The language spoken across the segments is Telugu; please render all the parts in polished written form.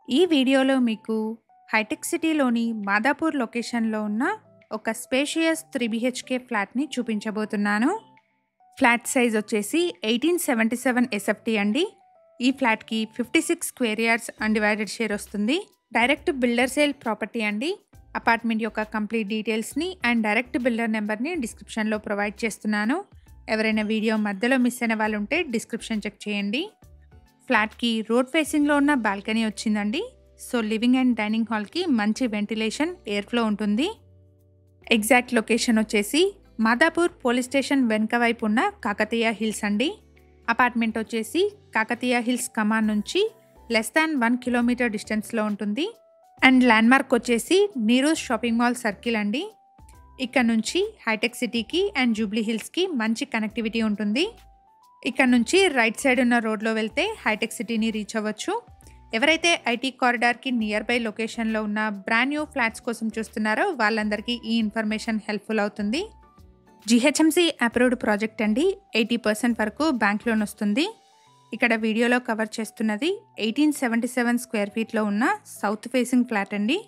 ఈ వీడియోలో మీకు హైటెక్ సిటీలోని మాదాపూర్ లొకేషన్లో ఉన్న ఒక స్పేషియస్ 3 BHK ఫ్లాట్ని చూపించబోతున్నాను. ఫ్లాట్ సైజ్ వచ్చేసి 1877 SFT అండి. ఈ ఫ్లాట్కి 56 స్క్వేర్ యార్డ్స్ అన్డివైడెడ్ షేర్ వస్తుంది. డైరెక్ట్ బిల్డర్ సేల్ ప్రాపర్టీ అండి. అపార్ట్మెంట్ యొక్క కంప్లీట్ డీటెయిల్స్ని అండ్ డైరెక్ట్ బిల్డర్ నెంబర్ని డిస్క్రిప్షన్లో ప్రొవైడ్ చేస్తున్నాను. ఎవరైనా వీడియో మధ్యలో మిస్ అయిన వాళ్ళు ఉంటే డిస్క్రిప్షన్ చెక్ చేయండి. ఫ్లాట్కి రోడ్ ఫేసింగ్లో ఉన్న బాల్కనీ వచ్చిందండి. సో లివింగ్ అండ్ డైనింగ్ హాల్కి మంచి వెంటిలేషన్, ఎయిర్ ఫ్లో ఉంటుంది. ఎగ్జాక్ట్ లొకేషన్ వచ్చేసి మాదాపూర్ పోలీస్ స్టేషన్ వెనుక వైపు ఉన్న కాకతీయ హిల్స్ అండి. అపార్ట్మెంట్ వచ్చేసి కాకతీయ హిల్స్ కమాన్ నుంచి <1 కిలోమీటర్ డిస్టెన్స్లో ఉంటుంది. అండ్ ల్యాండ్మార్క్ వచ్చేసి నీరూస్ షాపింగ్ మాల్ సర్కిల్ అండి. ఇక్కడ నుంచి హైటెక్ సిటీకి అండ్ జూబ్లీ హిల్స్కి మంచి కనెక్టివిటీ ఉంటుంది. ఇక్కడ నుంచి రైట్ సైడ్ ఉన్న రోడ్లో వెళ్తే హైటెక్ సిటీని రీచ్ అవ్వచ్చు. ఎవరైతే ఐటీ కారిడార్కి నియర్ బై లొకేషన్లో ఉన్న బ్రాండ్ న్యూ ఫ్లాట్స్ కోసం చూస్తున్నారో వాళ్ళందరికీ ఈ ఇన్ఫర్మేషన్ హెల్ప్ఫుల్ అవుతుంది. జిహెచ్ఎంసి అప్రూవ్డ్ ప్రాజెక్ట్ అండి. 80% వరకు బ్యాంక్ లోన్ వస్తుంది. ఇక్కడ వీడియోలో కవర్ చేస్తున్నది 1877 స్క్వేర్ ఫీట్లో ఉన్న సౌత్ ఫేసింగ్ ఫ్లాట్ అండి.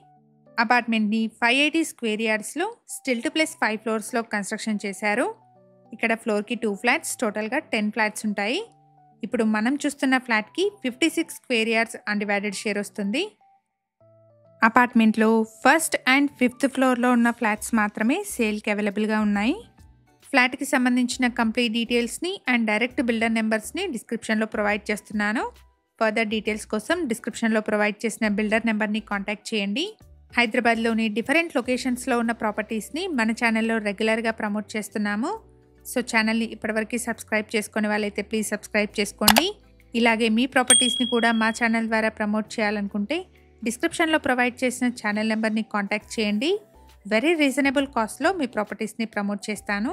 అపార్ట్మెంట్ని 580 స్క్వేర్ యార్డ్స్లో స్టిల్ట్ ప్లస్ 5 ఫ్లోర్స్లో కన్స్ట్రక్షన్ చేశారు. ఇక్కడ ఫ్లోర్కి 2 ఫ్లాట్స్, టోటల్గా 10 ఫ్లాట్స్ ఉంటాయి. ఇప్పుడు మనం చూస్తున్న ఫ్లాట్కి 56 స్క్వేర్ యార్డ్స్ అన్డివైడెడ్ షేర్ వస్తుంది. అపార్ట్మెంట్లో ఫస్ట్ అండ్ 5th ఫ్లోర్లో ఉన్న ఫ్లాట్స్ మాత్రమే సేల్కి అవైలబుల్గా ఉన్నాయి. ఫ్లాట్కి సంబంధించిన కంప్లీట్ డీటెయిల్స్ని అండ్ డైరెక్ట్ బిల్డర్ నెంబర్స్ని డిస్క్రిప్షన్లో ప్రొవైడ్ చేస్తున్నాను. ఫర్దర్ డీటెయిల్స్ కోసం డిస్క్రిప్షన్లో ప్రొవైడ్ చేసిన బిల్డర్ నెంబర్ని కాంటాక్ట్ చేయండి. హైదరాబాద్లోని డిఫరెంట్ లొకేషన్స్లో ఉన్న ప్రాపర్టీస్ని మన ఛానల్లో రెగ్యులర్గా ప్రమోట్ చేస్తున్నాము. సో ఛానల్ని ఇప్పటివరకు సబ్స్క్రైబ్ చేసుకునే వాళ్ళైతే ప్లీజ్ సబ్స్క్రైబ్ చేసుకోండి. ఇలాగే మీ ప్రాపర్టీస్ని కూడా మా ఛానల్ ద్వారా ప్రమోట్ చేయాలనుకుంటే డిస్క్రిప్షన్లో ప్రొవైడ్ చేసిన ఛానల్ నెంబర్ని కాంటాక్ట్ చేయండి. వెరీ రీజనబుల్ కాస్ట్లో మీ ప్రాపర్టీస్ని ప్రమోట్ చేస్తాను.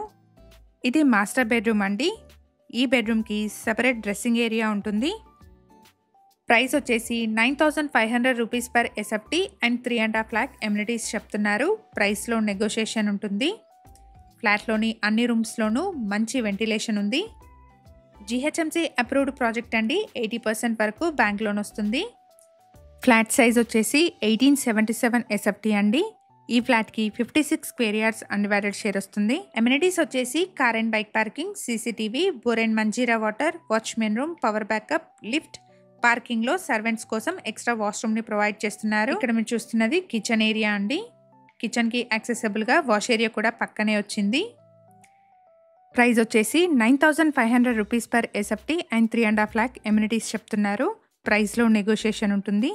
ఇది మాస్టర్ బెడ్రూమ్ అండి. ఈ బెడ్రూమ్కి సెపరేట్ డ్రెస్సింగ్ ఏరియా ఉంటుంది. ప్రైస్ వచ్చేసి 9500 rupees per SFT and 3.5 lakh amenities చెప్తున్నారు. ప్రైస్లో నెగోషియేషన్ ఉంటుంది. ఫ్లాట్లోని అన్ని రూమ్స్లోనూ మంచి వెంటిలేషన్ ఉంది. జిహెచ్ఎంసి అప్రూవ్డ్ ప్రాజెక్ట్ అండి. 80% వరకు బ్యాంక్ లోన్ వస్తుంది. ఫ్లాట్ సైజ్ వచ్చేసి 1877 SFT అండి. ఈ ఫ్లాట్కి 56 స్క్వేర్ యార్డ్స్ అన్డివైడెడ్ షేర్ వస్తుంది. ఎమ్యూనిటీస్ వచ్చేసి car and bike parking, CCTV, bore and Manjeera water, watchman room, power backup, lift, పార్కింగ్లో సర్వెంట్స్ కోసం ఎక్స్ట్రా వాష్రూమ్ని ప్రొవైడ్ చేస్తున్నారు. ఇక్కడ మీరు చూస్తున్నది కిచెన్ ఏరియా అండి. కిచెన్కి యాక్సెసిబుల్గా వాష్ ఏరియా కూడా పక్కనే వచ్చింది. ప్రైస్ వచ్చేసి 9500 rupees per SFT and 3.5 lakh amenities చెప్తున్నారు. ప్రైస్లో నెగోషియేషన్ ఉంటుంది.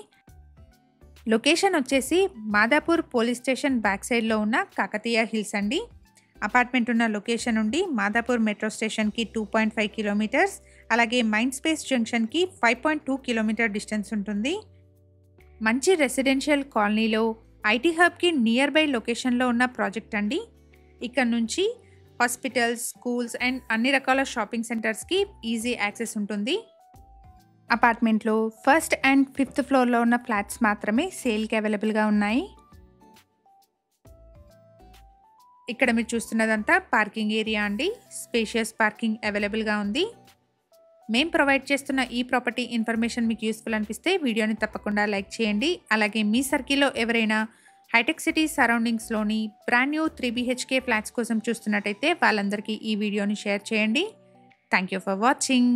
లొకేషన్ వచ్చేసి మాదాపూర్ పోలీస్ స్టేషన్ బ్యాక్ సైడ్లో ఉన్న కాకతీయ హిల్స్ అండి. అపార్ట్మెంట్ ఉన్న లొకేషన్ నుండి మాదాపూర్ మెట్రో స్టేషన్కి 2.5 కిలోమీటర్స్, అలాగే మైండ్ స్పేస్ జంక్షన్కి 5.2 కిలోమీటర్ డిస్టెన్స్ ఉంటుంది. మంచి రెసిడెన్షియల్ కాలనీలో ఐటీ హబ్కి నియర్ బై లొకేషన్లో ఉన్న ప్రాజెక్ట్ అండి. ఇక్కడ నుంచి హాస్పిటల్స్, స్కూల్స్ అండ్ అన్ని రకాల షాపింగ్ సెంటర్స్కి ఈజీ యాక్సెస్ ఉంటుంది. అపార్ట్మెంట్లో ఫస్ట్ అండ్ 5th ఫ్లోర్లో ఉన్న ఫ్లాట్స్ మాత్రమే సేల్కి అవైలబుల్గా ఉన్నాయి. ఇక్కడ మీరు చూస్తున్నదంతా పార్కింగ్ ఏరియా అండి. స్పేషియస్ పార్కింగ్ అవైలబుల్గా ఉంది. మేము ప్రొవైడ్ చేస్తున్న ఈ ప్రాపర్టీ ఇన్ఫర్మేషన్ మీకు యూస్ఫుల్ అనిపిస్తే వీడియోని తప్పకుండా లైక్ చేయండి. అలాగే మీ సర్కిల్లో ఎవరైనా హైటెక్ సిటీ సరౌండింగ్స్లోని బ్రాండ్ న్యూ 3 BHK ఫ్లాట్స్ కోసం చూస్తున్నట్టయితే వాళ్ళందరికీ ఈ వీడియోని షేర్ చేయండి. Thank you for watching.